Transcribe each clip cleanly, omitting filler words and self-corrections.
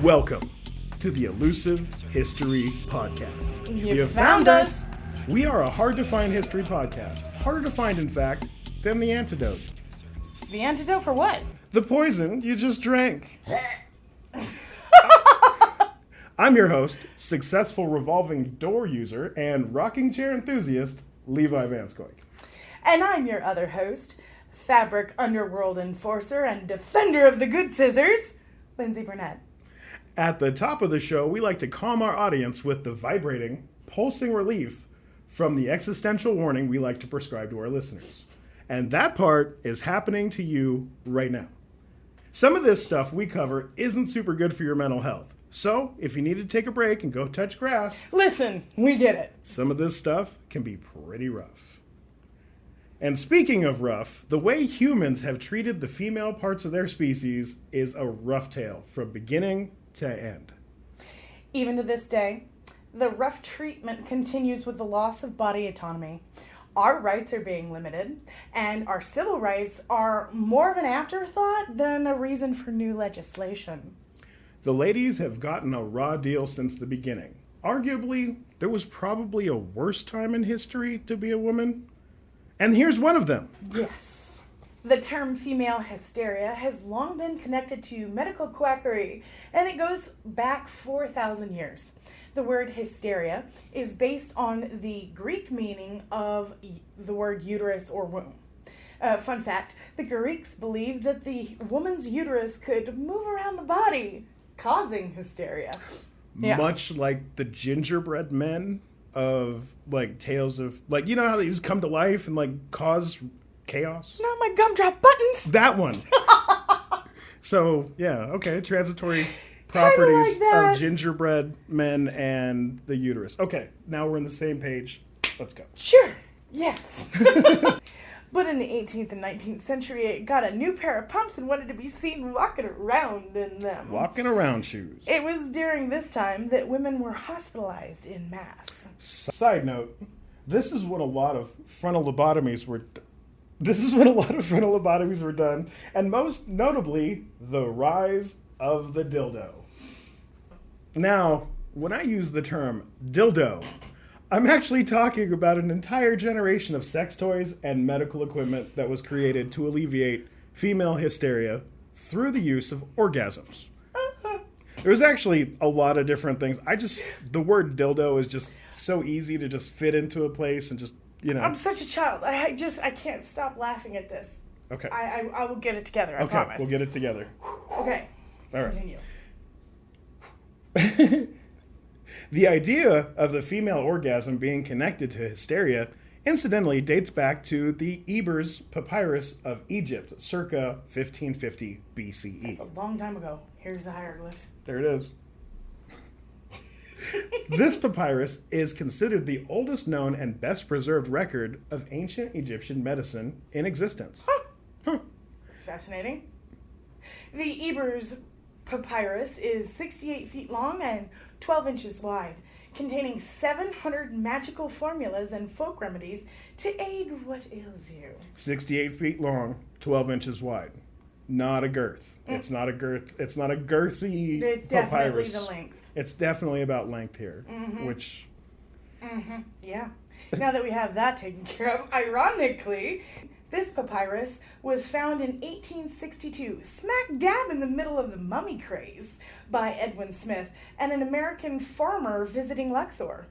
Welcome to the Elusive History Podcast. You found us! We are a hard-to-find history podcast. Harder to find, in fact, than the antidote. The antidote for what? The poison you just drank. I'm your host, successful revolving door user, and rocking chair enthusiast, Levi and Lyndsay. And I'm your other host, fabric underworld enforcer and defender of the good scissors, Lyndsay Burnett. At the top of the show, we like to calm our audience with the vibrating, pulsing relief from the existential warning we like to prescribe to our listeners. And that part is happening to you right now. Some of this stuff we cover isn't super good for your mental health. So, if you need to take a break and go touch grass... Listen, we get it. Some of this stuff can be pretty rough. And speaking of rough, the way humans have treated the female parts of their species is a rough tale from beginning to end. Even to this day, the rough treatment continues with the loss of body autonomy. Our rights are being limited, and our civil rights are more of an afterthought than a reason for new legislation. The ladies have gotten a raw deal since the beginning. Arguably, there was probably a worse time in history to be a woman. And here's one of them. Yes. The term female hysteria has long been connected to medical quackery, and it goes back 4,000 years. The word hysteria is based on the Greek meaning of the word uterus or womb. Fun fact, the Greeks believed that the woman's uterus could move around the body, causing hysteria. Yeah. Much like the gingerbread men of, like, tales of, like, you know how they just come to life and, like, cause chaos? Not my gumdrop buttons! That one! So, yeah, okay, transitory properties like of gingerbread men and the uterus. Okay, now we're on the same page. Let's go. Sure, yes. But in the 18th and 19th century, it got a new pair of pumps and wanted to be seen walking around in them. Walking around shoes. It was during this time that women were hospitalized in mass. Side note, this is when a lot of frontal lobotomies were done, and most notably, the rise of the dildo. Now, when I use the term dildo, I'm actually talking about an entire generation of sex toys and medical equipment that was created to alleviate female hysteria through the use of orgasms. There's actually a lot of different things. The word dildo is just so easy to just fit into a place and just, you know. I'm such a child. I can't stop laughing at this. Okay. I will get it together, I promise. Okay, we'll get it together. Okay. All right. Continue. The idea of the female orgasm being connected to hysteria incidentally dates back to the Ebers Papyrus of Egypt, circa 1550 BCE. That's a long time ago. Here's the hieroglyph. There it is. This papyrus is considered the oldest known and best preserved record of ancient Egyptian medicine in existence. Fascinating. The Ebers Papyrus is 68 feet long and 12 inches wide, containing 700 magical formulas and folk remedies to aid what ails you. 68 feet long, 12 inches wide. Not a girth. It's not a girthy It's papyrus. definitely the length. It's definitely about length here, which... Yeah. Now that we have that taken care of, ironically, this papyrus was found in 1862, smack dab in the middle of the mummy craze, by Edwin Smith and an American farmer visiting Luxor.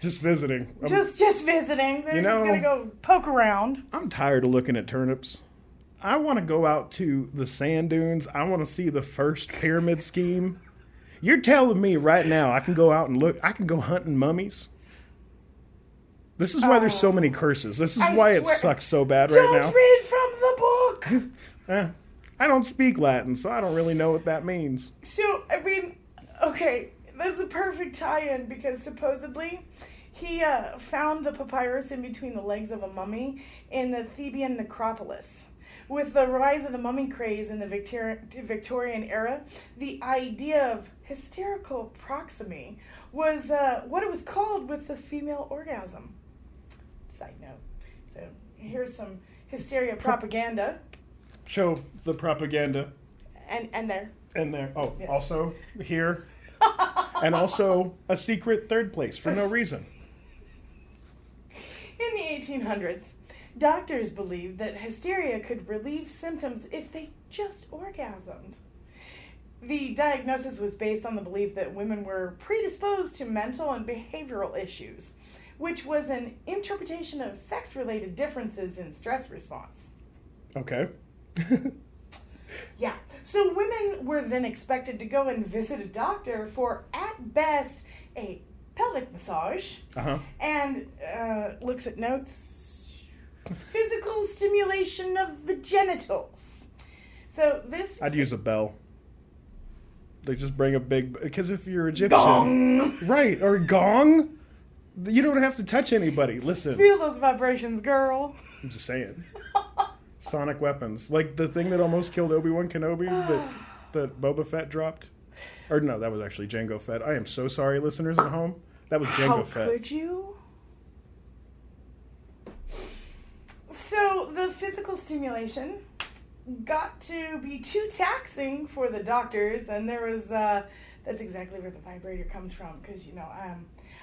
Just visiting. Just visiting. They're just going to go poke around. I'm tired of looking at turnips. I want to go out to the sand dunes. I want to see the first pyramid scheme. You're telling me right now I can go out and look. I can go hunting mummies. This is why there's so many curses. This is why it sucks so bad right now. Don't read from the book! I don't speak Latin, so I don't really know what that means. So, I mean, okay, that's a perfect tie-in because supposedly he found the papyrus in between the legs of a mummy in the Theban necropolis. With the rise of the mummy craze in the Victorian era, the idea of hysterical proximy was what it was called with the female orgasm. Side note. So here's some hysteria propaganda. Show the propaganda. And there. And there. Oh, Yes. also here. And also a secret third place for no reason. In the 1800s, doctors believed that hysteria could relieve symptoms if they just orgasmed. The diagnosis was based on the belief that women were predisposed to mental and behavioral issues, which was an interpretation of sex-related differences in stress response. Okay. Yeah, so women were then expected to go and visit a doctor for, at best, a pelvic massage, and looks at notes, physical stimulation of the genitals. So this... I'd use a bell. They just bring a big... Because if you're Egyptian... Gong! Right, or gong. You don't have to touch anybody. Listen. Feel those vibrations, girl. I'm just saying. Sonic weapons. Like the thing that almost killed Obi-Wan Kenobi that Boba Fett dropped. Or no, that was actually Jango Fett. I am so sorry, listeners at home. That was Jango Fett. How could you? So the physical stimulation got to be too taxing for the doctors, and there was that's exactly where the vibrator comes from, because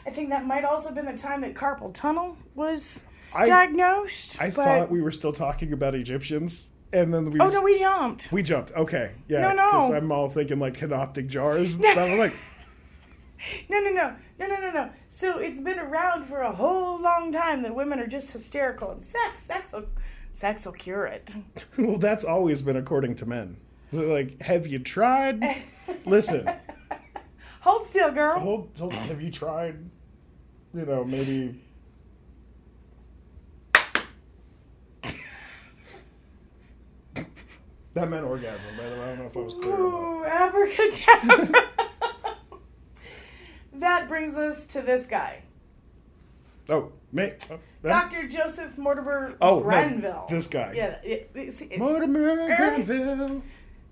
I think that might also have been the time that carpal tunnel was diagnosed. I thought we were still talking about Egyptians, and then no, we jumped. We jumped. Okay, yeah. No. Because I'm all thinking like canoptic jars and stuff. I'm like, No. So it's been around for a whole long time that women are just hysterical, and sex will cure it. well, that's always been according to men. Like, have you tried? Listen. Hold still, girl. Have you tried? Maybe. That meant orgasm, by the way. I don't know if I was clear. Ooh, abracadabra. That brings us to this guy. Oh, me. Dr. Joseph Mortimer Oh, Granville. No, this guy. Yeah. Mortimer Granville.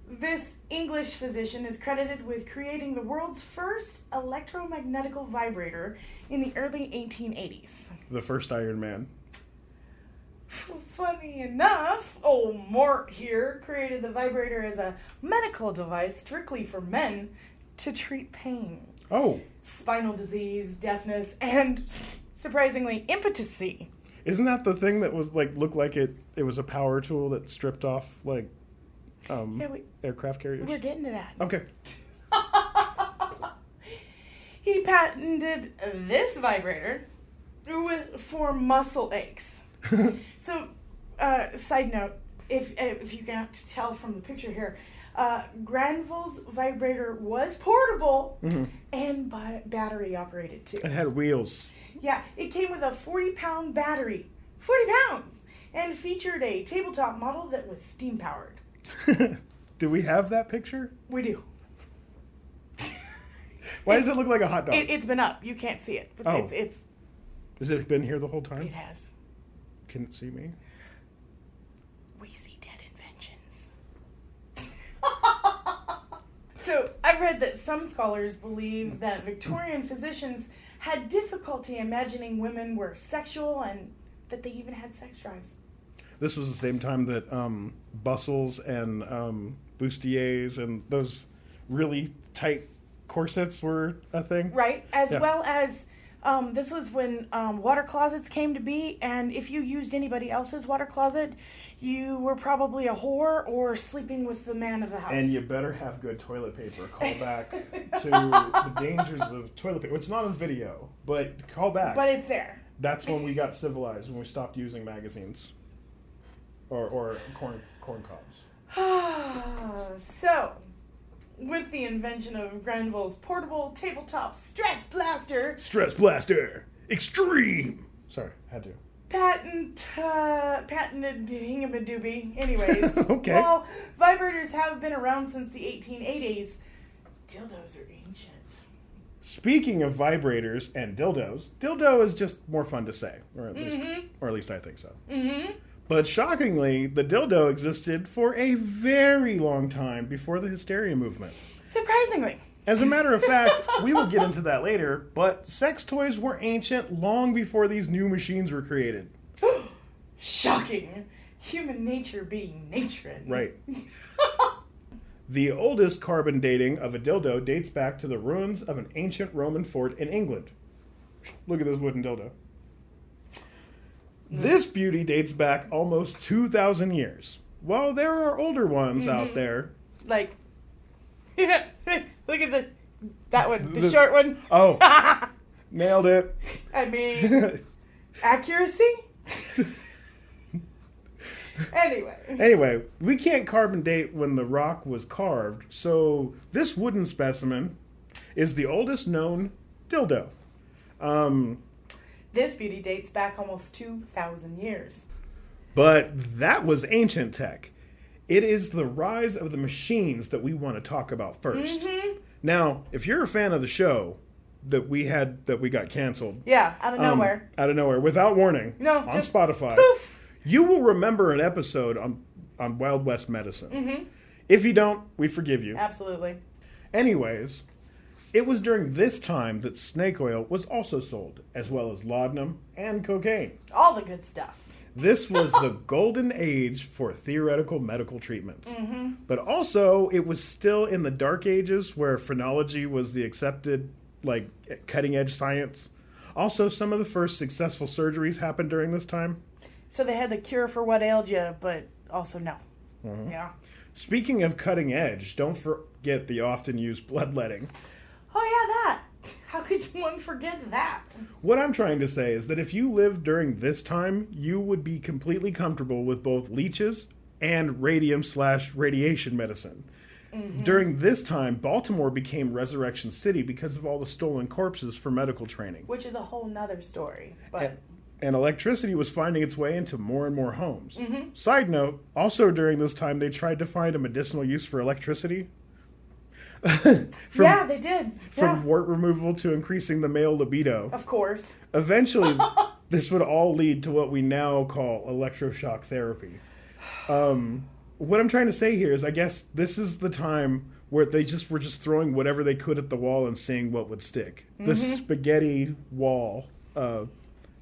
This English physician is credited with creating the world's first electromagnetical vibrator in the early 1880s. The first Iron Man. Funny enough, old Mort here created the vibrator as a medical device strictly for men to treat pain. Oh. Spinal disease, deafness, and, surprisingly, impotency. Isn't that the thing that was looked like it was a power tool that stripped off aircraft carriers? We're getting to that. Okay. He patented this vibrator for muscle aches. So, side note, if you can't tell from the picture here, Granville's vibrator was portable and battery operated too. It had wheels. Yeah, it came with a 40-pound battery. 40 pounds! And featured a tabletop model that was steam powered. Do we have that picture? We do. Why does it look like a hot dog? It's been up. You can't see it. But it's. Has it been here the whole time? It has. Can it see me? We see dead inventions. So, I've read that some scholars believe that Victorian physicians had difficulty imagining women were sexual and that they even had sex drives. This was the same time that bustles and bustiers and those really tight corsets were a thing. Right, as well as this was when water closets came to be, and if you used anybody else's water closet, you were probably a whore or sleeping with the man of the house. And you better have good toilet paper. Call back to the dangers of toilet paper. It's not on video, but call back. But it's there. That's when we got civilized, when we stopped using magazines. Or corn cobs. So, with the invention of Granville's portable tabletop stress blaster. Stress blaster! Extreme! Sorry, had to. Patented hingamadoobie. Anyways. Okay. While vibrators have been around since the 1880s, dildos are ancient. Speaking of vibrators and dildos, dildo is just more fun to say. Or at least I think so. Mm-hmm. But shockingly, the dildo existed for a very long time before the hysteria movement. Surprisingly. As a matter of fact, we will get into that later, but sex toys were ancient long before these new machines were created. Shocking. Human nature being natured. Right. The oldest carbon dating of a dildo dates back to the ruins of an ancient Roman fort in England. Look at this wooden dildo. This beauty dates back almost 2,000 years. While there are older ones out there. Like, look at that one, the short one. Oh, nailed it. I mean, accuracy? Anyway, we can't carbon date when the rock was carved, so this wooden specimen is the oldest known dildo. This beauty dates back almost 2,000 years. But that was ancient tech. It is the rise of the machines that we want to talk about first. Mm-hmm. Now, if you're a fan of the show that we got canceled. Yeah, out of nowhere. Without warning. No, on just Spotify. Poof. You will remember an episode on Wild West medicine. Mm-hmm. If you don't, we forgive you. Absolutely. Anyways, it was during this time that snake oil was also sold, as well as laudanum and cocaine. All the good stuff. This was the golden age for theoretical medical treatments. Mm-hmm. But also, it was still in the dark ages where phrenology was the accepted, cutting-edge science. Also, some of the first successful surgeries happened during this time. So they had the cure for what ailed you, but also no. Mm-hmm. Yeah. Speaking of cutting edge, don't forget the often used bloodletting. Oh, yeah, that. How could one forget that? What I'm trying to say is that if you lived during this time, you would be completely comfortable with both leeches and radium/radiation medicine. Mm-hmm. During this time, Baltimore became Resurrection City because of all the stolen corpses for medical training. Which is a whole nother story. But and electricity was finding its way into more and more homes. Mm-hmm. Side note, also during this time, they tried to find a medicinal use for electricity. Yeah, they did. From wart removal to increasing the male libido. Of course. Eventually, this would all lead to what we now call electroshock therapy. What I'm trying to say here is I guess this is the time where they were just throwing whatever they could at the wall and seeing what would stick. Mm-hmm. The spaghetti wall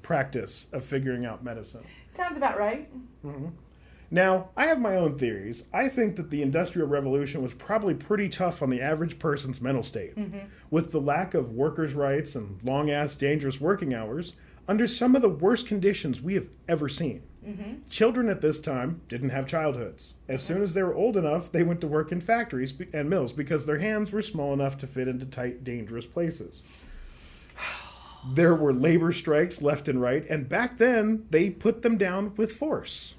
practice of figuring out medicine. Sounds about right. Mm-hmm. Now, I have my own theories. I think that the Industrial Revolution was probably pretty tough on the average person's mental state. Mm-hmm. With the lack of workers' rights and long-ass dangerous working hours, under some of the worst conditions we have ever seen. Mm-hmm. Children at this time didn't have childhoods. As soon as they were old enough, they went to work in factories and mills because their hands were small enough to fit into tight, dangerous places. There were labor strikes left and right, and back then, they put them down with force.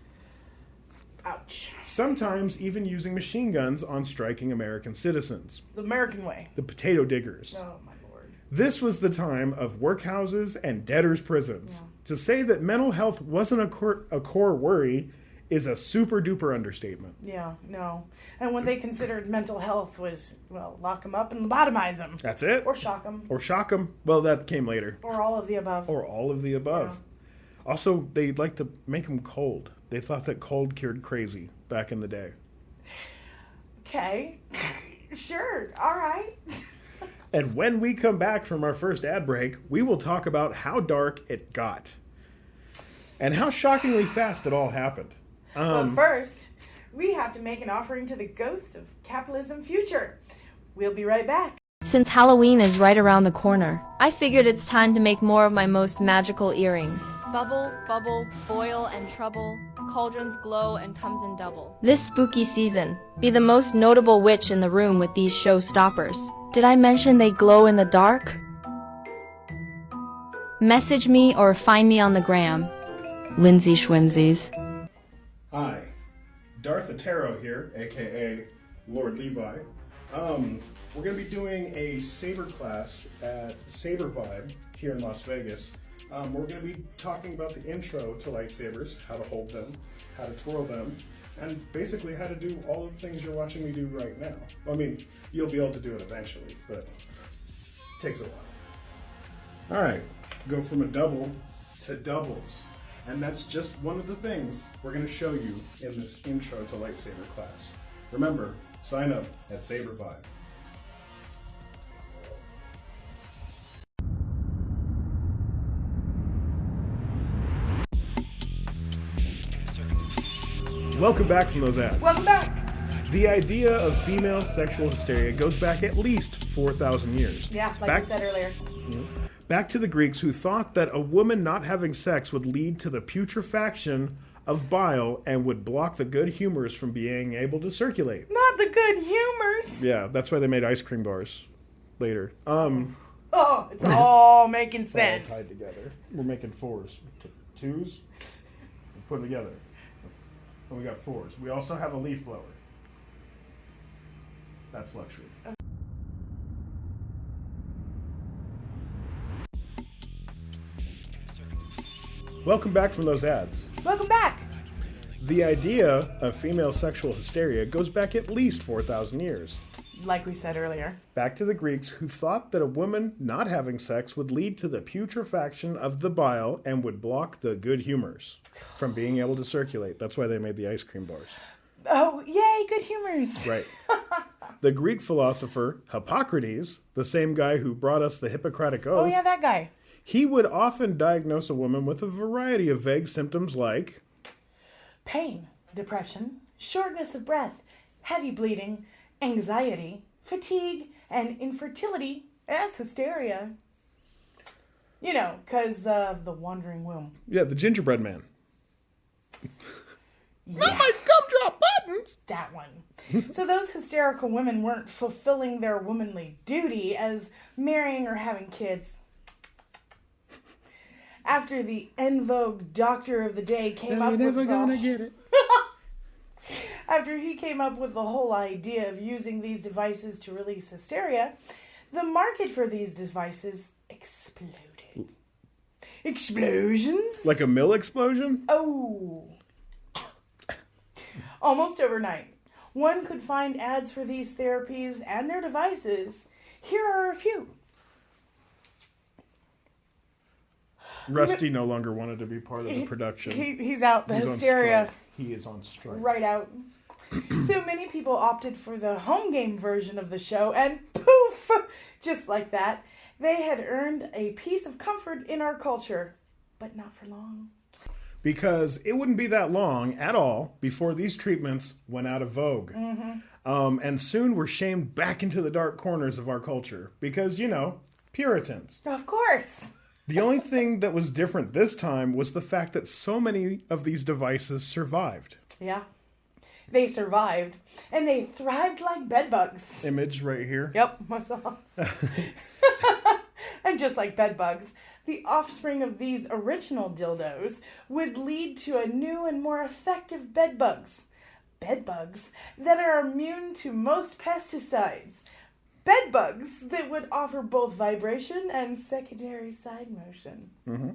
Ouch. Sometimes even using machine guns on striking American citizens. The American way. The potato diggers. Oh, my Lord. This was the time of workhouses and debtors' prisons. Yeah. To say that mental health wasn't a core worry is a super-duper understatement. Yeah, no. And what they considered mental health was, lock them up and lobotomize them. That's it. Or shock them. Well, that came later. Or all of the above. Yeah. Also, they'd like to make them cold. They thought that cold cured crazy back in the day. Okay. Sure. All right. And when we come back from our first ad break, we will talk about how dark it got. And how shockingly fast it all happened. But first, we have to make an offering to the ghost of capitalism future. We'll be right back. Since Halloween is right around the corner, I figured it's time to make more of my most magical earrings. Bubble, bubble, boil and trouble, cauldrons glow and comes in double. This spooky season, be the most notable witch in the room with these showstoppers. Did I mention they glow in the dark? Message me or find me on the gram. Lyndsay Schwimsies. Hi, Darth Atero here, aka Lord Levi. We're going to be doing a saber class at Saber Vibe here in Las Vegas. We're going to be talking about the intro to lightsabers, how to hold them, how to twirl them, and basically how to do all of the things you're watching me do right now. I mean, you'll be able to do it eventually, but it takes a while. All right, go from a double to doubles. And that's just one of the things we're going to show you in this intro to lightsaber class. Remember, sign up at Saber Vibe. Welcome back from those ads. Welcome back. The idea of female sexual hysteria goes back at least 4,000 years. Yeah, like I said earlier. Back to the Greeks, who thought that a woman not having sex would lead to the putrefaction of bile and would block the good humors from being able to circulate. Not the good humors. Yeah, that's why they made ice cream bars later. Oh, it's all making All sense. tied together. We're making fours. Twos, we put them together. And we got fours. We also have a leaf blower. That's luxury. Welcome back from those ads. Welcome back. The idea of female sexual hysteria goes back at least 4,000 years. Like we said earlier. Back to the Greeks, who thought that a woman not having sex would lead to the putrefaction of the bile and would block the good humors from being able to circulate. That's why they made the ice cream bars. Oh, yay, good humors. Right. The Greek philosopher Hippocrates, the same guy who brought us the Hippocratic Oath, Oh, yeah, that guy. he would often diagnose a woman with a variety of vague symptoms like Pain, depression, shortness of breath, heavy bleeding, anxiety, fatigue, and infertility as hysteria. You know, because of the wandering womb. the gingerbread man. Yeah, Not my gumdrop buttons! that one. So those hysterical women weren't fulfilling their womanly duty as marrying or having kids. After the en vogue doctor of the day came up with get it. After he came up with the whole idea of using these devices to release hysteria, the market for these devices exploded. Explosions? Like a mill explosion? Oh. Almost overnight, one could find ads for these therapies and their devices. Here are a few. Rusty no longer wanted to be part of the production. He's out. The He's on hysteria strike. He is on strike. right out. So many people opted for the home game version of the show, and poof, just like that, they had earned a piece of comfort in our culture, but not for long. Because it wouldn't be that long at all before these treatments went out of vogue. And soon were shamed back into the dark corners of our culture. Because, Puritans. Of course. The only thing that was different this time was the fact that so many of these devices survived. Yeah. They survived, and they thrived like bedbugs. Image right here. Yep, I saw. And just like bedbugs, the offspring of these original dildos would lead to a new and more effective bedbugs. Bedbugs that are immune to most pesticides. Bedbugs that would offer both vibration and secondary side motion. Mm-hmm.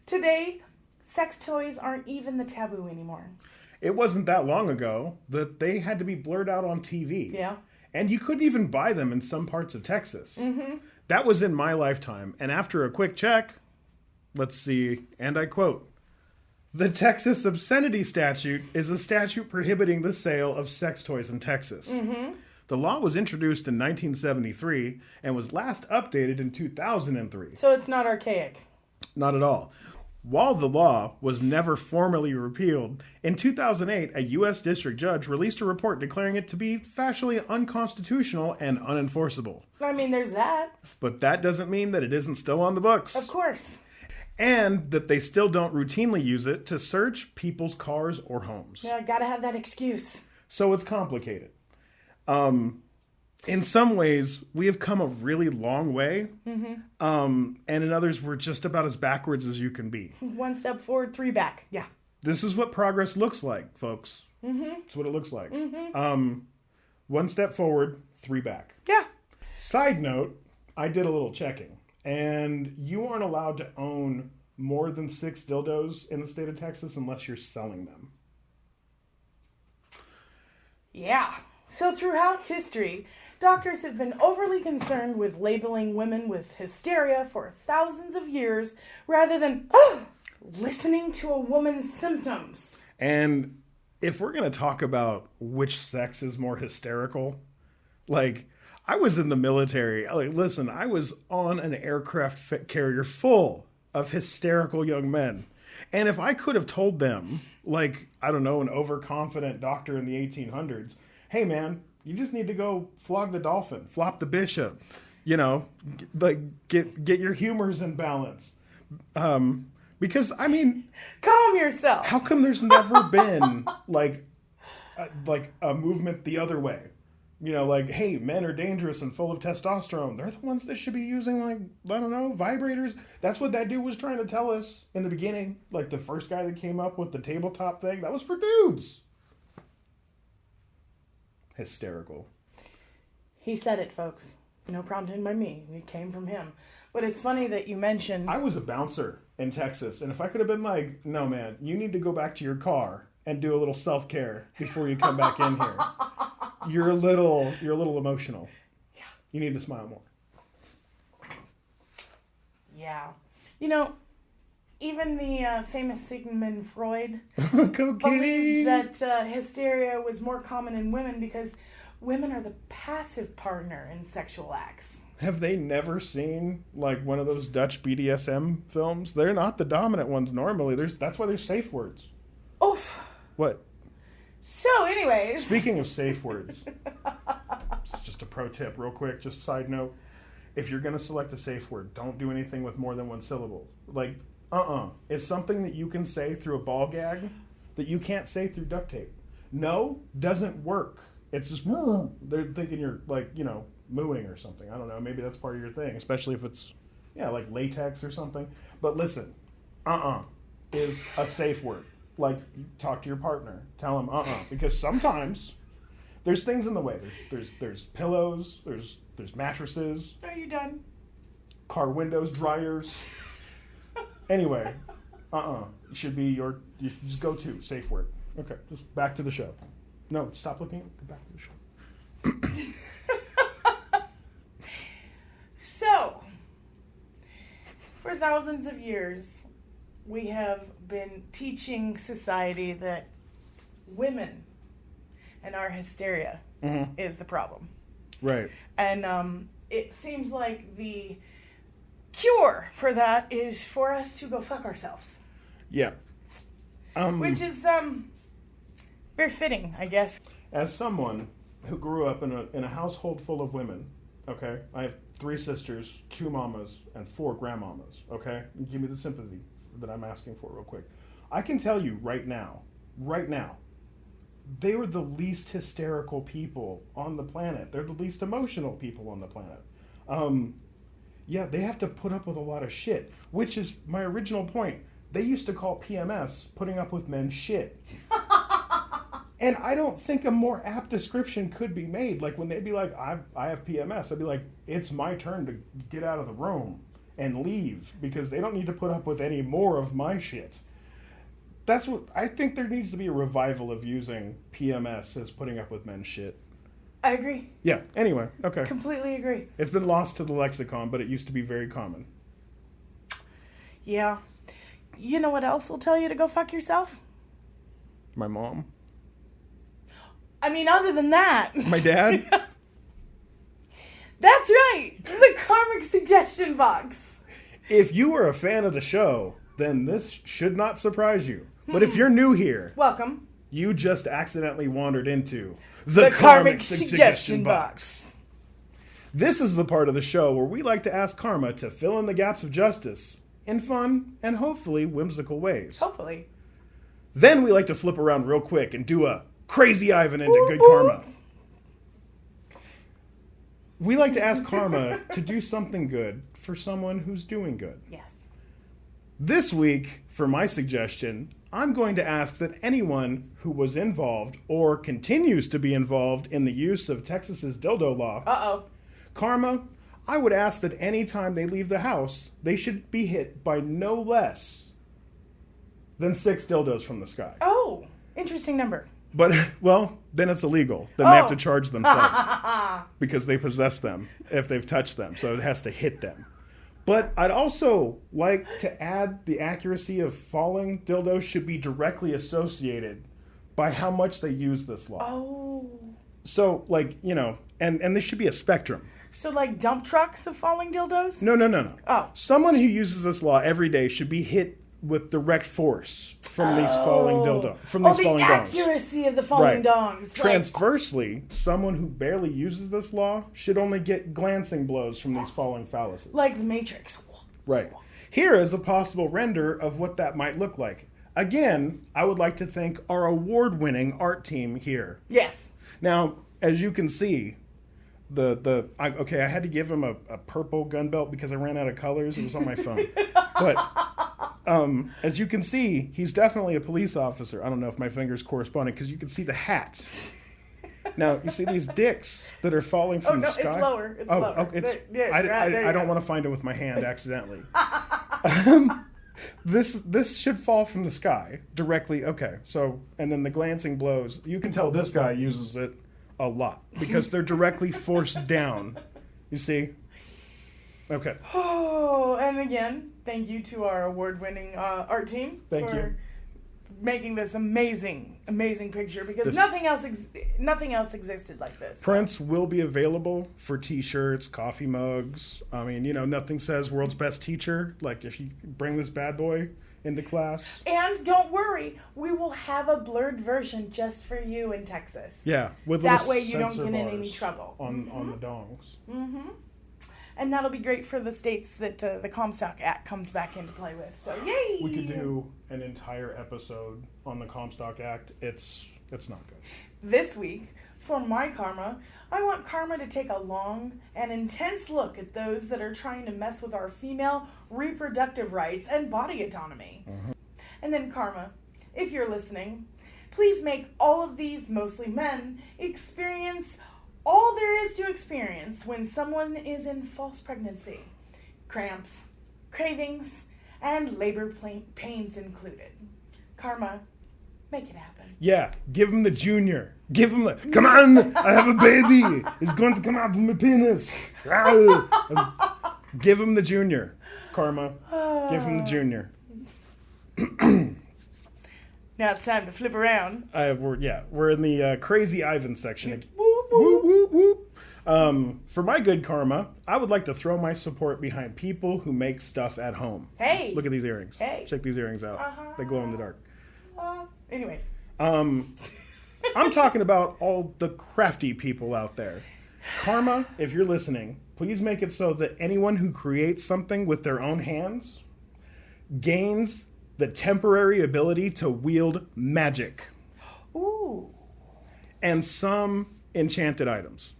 Today, sex toys aren't even the taboo anymore. It wasn't that long ago that they had to be blurred out on TV. Yeah. And you couldn't even buy them in some parts of Texas. Mm-hmm. That was in my lifetime. And after a quick check, let's see, and I quote, "The Texas obscenity statute is a statute prohibiting the sale of sex toys in Texas." Mm-hmm. The law was introduced in 1973 and was last updated in 2003. So it's not archaic. Not at all. While the law was never formally repealed, in 2008, a U.S. district judge released a report declaring it to be factually unconstitutional and unenforceable. I mean, there's that. But that doesn't mean that it isn't still on the books. Of course. And that they still don't routinely use it to search people's cars or homes. Yeah, gotta have that excuse. So it's complicated. In some ways, we have come a really long way. Mm-hmm. And in others, we're just about as backwards as you can be. 1 step forward, 3 back. Yeah. This is what progress looks like, folks. Mm-hmm. It's what it looks like. Mm-hmm. 1 step forward, 3 back. Yeah. Side note, I did a little checking. And you aren't allowed to own more than 6 dildos in the state of Texas unless you're selling them. Yeah. So throughout history, doctors have been overly concerned with labeling women with hysteria for thousands of years rather than listening to a woman's symptoms. And if we're going to talk about which sex is more hysterical, like, I was in the military. Like, listen, I was on an aircraft carrier full of hysterical young men. And if I could have told them, like, I don't know, an overconfident doctor in the 1800s, hey, man, you just need to go flog the dolphin, flop the bishop, you know, like get your humors in balance. Because, I mean... Calm yourself. How come there's never been, like a movement the other way? You know, like, hey, men are dangerous and full of testosterone. They're the ones that should be using, like, I don't know, vibrators. That's what that dude was trying to tell us in the beginning. Like, the first guy that came up with the tabletop thing, that was for dudes. Hysterical. He said it, folks. No prompting by me. It came from him. But it's funny that you mentioned... I was a bouncer in Texas, and if I could have been like, no, man, you need to go back to your car and do a little self-care before you come back in here. You're a little emotional. Yeah. You need to smile more. Yeah. You know, even the famous Sigmund Freud Cocaine. believed that hysteria was more common in women because women are the passive partner in sexual acts. Have they never seen, like, one of those Dutch BDSM films? They're not the dominant ones normally. That's why there's safe words. Oof. What? So, anyways. Speaking of safe words, it's just a pro tip real quick, just side note. If you're going to select a safe word, don't do anything with more than one syllable. Like, It's something that you can say through a ball gag that you can't say through duct tape. No, doesn't work. It's just, they're thinking you're, like, you know, mooing or something. I don't know. Maybe that's part of your thing, especially if it's, like latex or something. But listen, is a safe word. Like, talk to your partner. Tell them because sometimes there's things in the way. There's pillows. There's mattresses. Are you done? Car windows, dryers. Anyway, should be you just go to safe word. Okay, just back to the show. No, stop looking. Go back to the show. So, for thousands of years, we have been teaching society that women and our hysteria is the problem. Right. And it seems like the cure for that is for us to go fuck ourselves. Yeah. Which is very fitting, I guess. As someone who grew up in a household full of women, okay, I have 3 sisters, 2 mamas, and 4 grandmamas, okay? Give me the sympathy that I'm asking for real quick. I can tell you right now, they were the least hysterical people on the planet. They're the least emotional people on the planet. They have to put up with a lot of shit, which is my original point. They used to call PMS putting up with men's shit. And I don't think a more apt description could be made. Like, when they'd be like, I have PMS, I'd be like, it's my turn to get out of the room and leave, because they don't need to put up with any more of my shit. That's what I think. There needs to be a revival of using PMS as putting up with men's shit. I agree. Yeah, anyway, okay. Completely agree. It's been lost to the lexicon, but it used to be very common. Yeah. You know what else will tell you to go fuck yourself? My mom. I mean, other than that. My dad? That's right! The karmic suggestion box. If you are a fan of the show, then this should not surprise you. But if you're new here, welcome. You just accidentally wandered into the karmic suggestion box. This is the part of the show where we like to ask Karma to fill in the gaps of justice in fun and hopefully whimsical ways. Hopefully. Then we like to flip around real quick and do a crazy Ivan into good karma. We like to ask Karma to do something good for someone who's doing good. Yes. This week, for my suggestion, I'm going to ask that anyone who was involved or continues to be involved in the use of Texas's dildo law, Karma, I would ask that any time they leave the house, they should be hit by no less than 6 dildos from the sky. Oh, interesting number. But, well, then it's illegal. Then they have to charge themselves because they possess them if they've touched them. So it has to hit them. But I'd also like to add the accuracy of falling dildos should be directly associated by how much they use this law. Oh. So, like, you know, and this should be a spectrum. So, like, dump trucks of falling dildos? No. Oh. Someone who uses this law every day should be hit with direct force from these falling dildo, from these the falling dongs. accuracy of the falling dongs. Transversely, someone who barely uses this law should only get glancing blows from these falling phalluses. Like the Matrix. Right. Here is a possible render of what that might look like. Again, I would like to thank our award-winning art team here. Yes. Now, as you can see, I had to give him a purple gun belt because I ran out of colors. It was on my phone. But as you can see, he's definitely a police officer. I don't know if my fingers corresponding because you can see the hat. Now, you see these dicks that are falling from the sky? It's lower. It's lower. I don't want to find it with my hand accidentally. This should fall from the sky directly. Okay, so, and then the glancing blows. You can tell this guy uses it a lot because they're directly forced down. You see? Okay. Oh, and again, thank you to our award-winning art team for making this amazing picture because nothing else existed like this. Prints will be available for t-shirts, coffee mugs. I mean, nothing says world's best teacher like if you bring this bad boy into class. And don't worry, we will have a blurred version just for you in Texas. Yeah, with that way you don't get in any trouble on the dongs. Mm-hmm. And that'll be great for the states that the Comstock Act comes back into play with. So yay! We could do an entire episode on the Comstock Act. It's not good. This week, for my karma, I want karma to take a long and intense look at those that are trying to mess with our female reproductive rights and body autonomy. Mm-hmm. And then karma, if you're listening, please make all of these, mostly men, experience all there is to experience when someone is in false pregnancy. Cramps, cravings, and labor pains included. Karma, make it happen. Yeah, give him the junior. Give him come on, I have a baby. It's going to come out of my penis. Give him the junior. Karma, give him the junior. Now it's time to flip around. We're in the Crazy Ivan section. Whoop, whoop. Whoop, whoop, whoop. For my good karma, I would like to throw my support behind people who make stuff at home. Hey! Look at these earrings. Hey! Check these earrings out. They glow in the dark. Anyways. I'm talking about all the crafty people out there. Karma, if you're listening, please make it so that anyone who creates something with their own hands gains the temporary ability to wield magic. Ooh. And some enchanted items.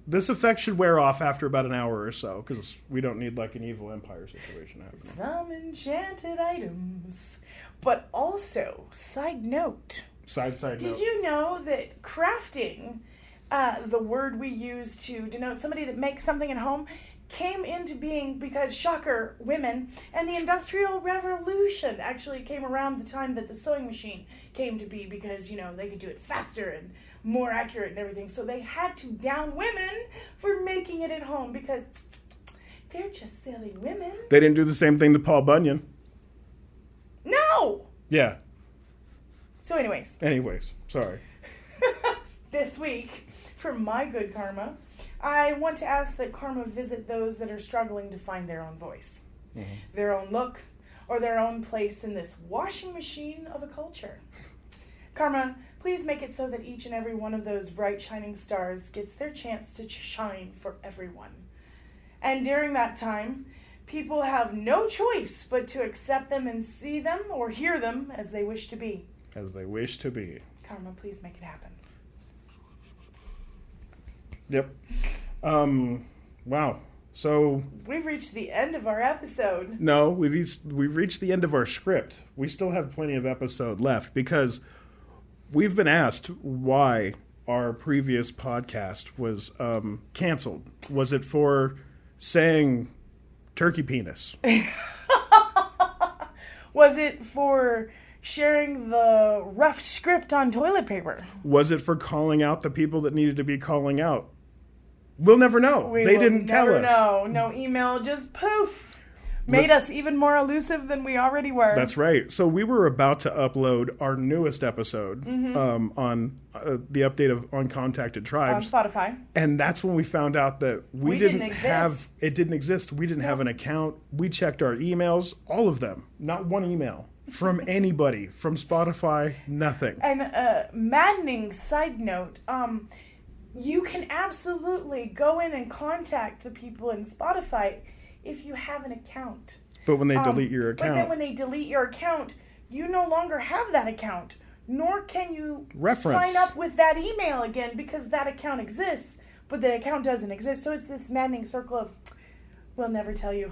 This effect should wear off after about an hour or so, because we don't need like an evil empire situation happening. Some enchanted items. But also, side note. Side note. Did you know that crafting, the word we use to denote somebody that makes something at home, came into being because, shocker, women, and the Industrial Revolution actually came around the time that the sewing machine came to be because, they could do it faster and more accurate and everything. So they had to down women for making it at home because they're just silly women. They didn't do the same thing to Paul Bunyan. No! Yeah. So anyways, sorry. This week, for my good karma, I want to ask that karma visit those that are struggling to find their own voice, their own look, or their own place in this washing machine of a culture. Karma, please make it so that each and every one of those bright shining stars gets their chance to shine for everyone. And during that time, people have no choice but to accept them and see them or hear them as they wish to be. As they wish to be. Karma, please make it happen. Yep. Wow. So we've reached the end of our episode. No, we've reached the end of our script. We still have plenty of episode left because we've been asked why our previous podcast was canceled. Was it for saying turkey penis? Was it for sharing the rough script on toilet paper? Was it for calling out the people that needed to be calling out? We'll never know. They didn't tell us. No email, just poof. Made us even more elusive than we already were. That's right. So we were about to upload our newest episode on the update of Uncontacted Tribes. On Spotify. And that's when we found out that we didn't didn't exist. have, it didn't exist. We didn't have an account. We checked our emails, all of them. Not one email from anybody, from Spotify, nothing. And maddening side note, you can absolutely go in and contact the people in Spotify if you have an account. But when they delete your account. But then when they delete your account, you no longer have that account. Nor can you Reference. sign up with that email again because that account exists, but the account doesn't exist. So it's this maddening circle of, we'll never tell you.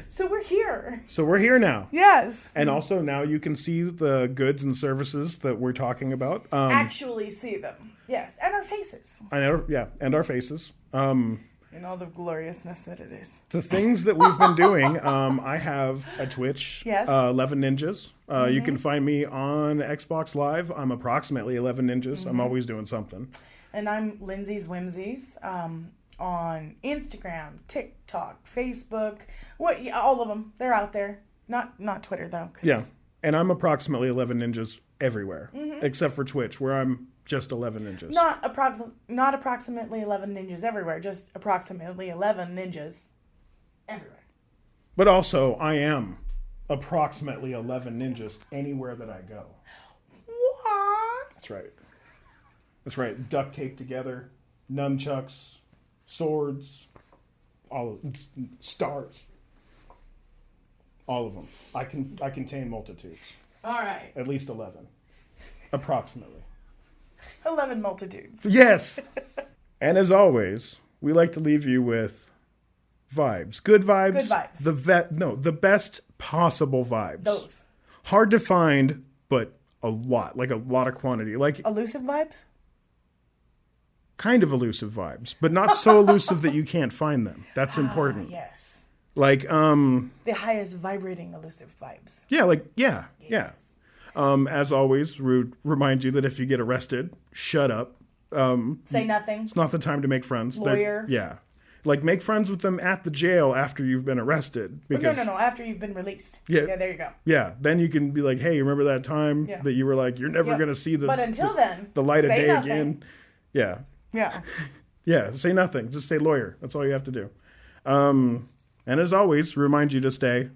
So we're here. So we're here now. Yes. And also now you can see the goods and services that we're talking about. Actually see them. Yes. And our faces. And our faces. In all the gloriousness that it is. The things that we've been doing, I have a Twitch, Yes. 11 Ninjas. You can find me on Xbox Live. I'm approximately 11 Ninjas. I'm always doing something. And I'm Lyndsay's Whimsies on Instagram, TikTok, Facebook. All of them. They're out there. Not Twitter, though. Yeah. And I'm approximately 11 Ninjas everywhere, except for Twitch, where I'm just 11 Ninjas. Not approximately 11 ninjas everywhere, just approximately 11 ninjas everywhere. But also, I am approximately 11 Ninjas anywhere that I go. What? That's right. That's right. Duct taped together, nunchucks, swords, all of stars. All of them. I contain multitudes. All right. At least 11. Approximately. 11 multitudes. Yes. And as always, we like to leave you with vibes. Good vibes. Good vibes. The best possible vibes. Those. Hard to find, but a lot of quantity. Like Elusive vibes? kind of elusive vibes, but not so elusive that you can't find them. That's important. Yes. Like The highest vibrating elusive vibes. yeah. Yes. As always, remind you that if you get arrested, shut up. Say nothing. It's not the time to make friends. Lawyer. Yeah. Like, make friends with them at the jail after you've been arrested. Because, No. After you've been released. Yeah. Yeah, there you go. Yeah, then you can be like, hey, remember that time that you were like, you're never going to see the But until then, the light of say day nothing. again. Yeah. Yeah. Yeah, say nothing. Just say lawyer. That's all you have to do. And as always, remind you to stay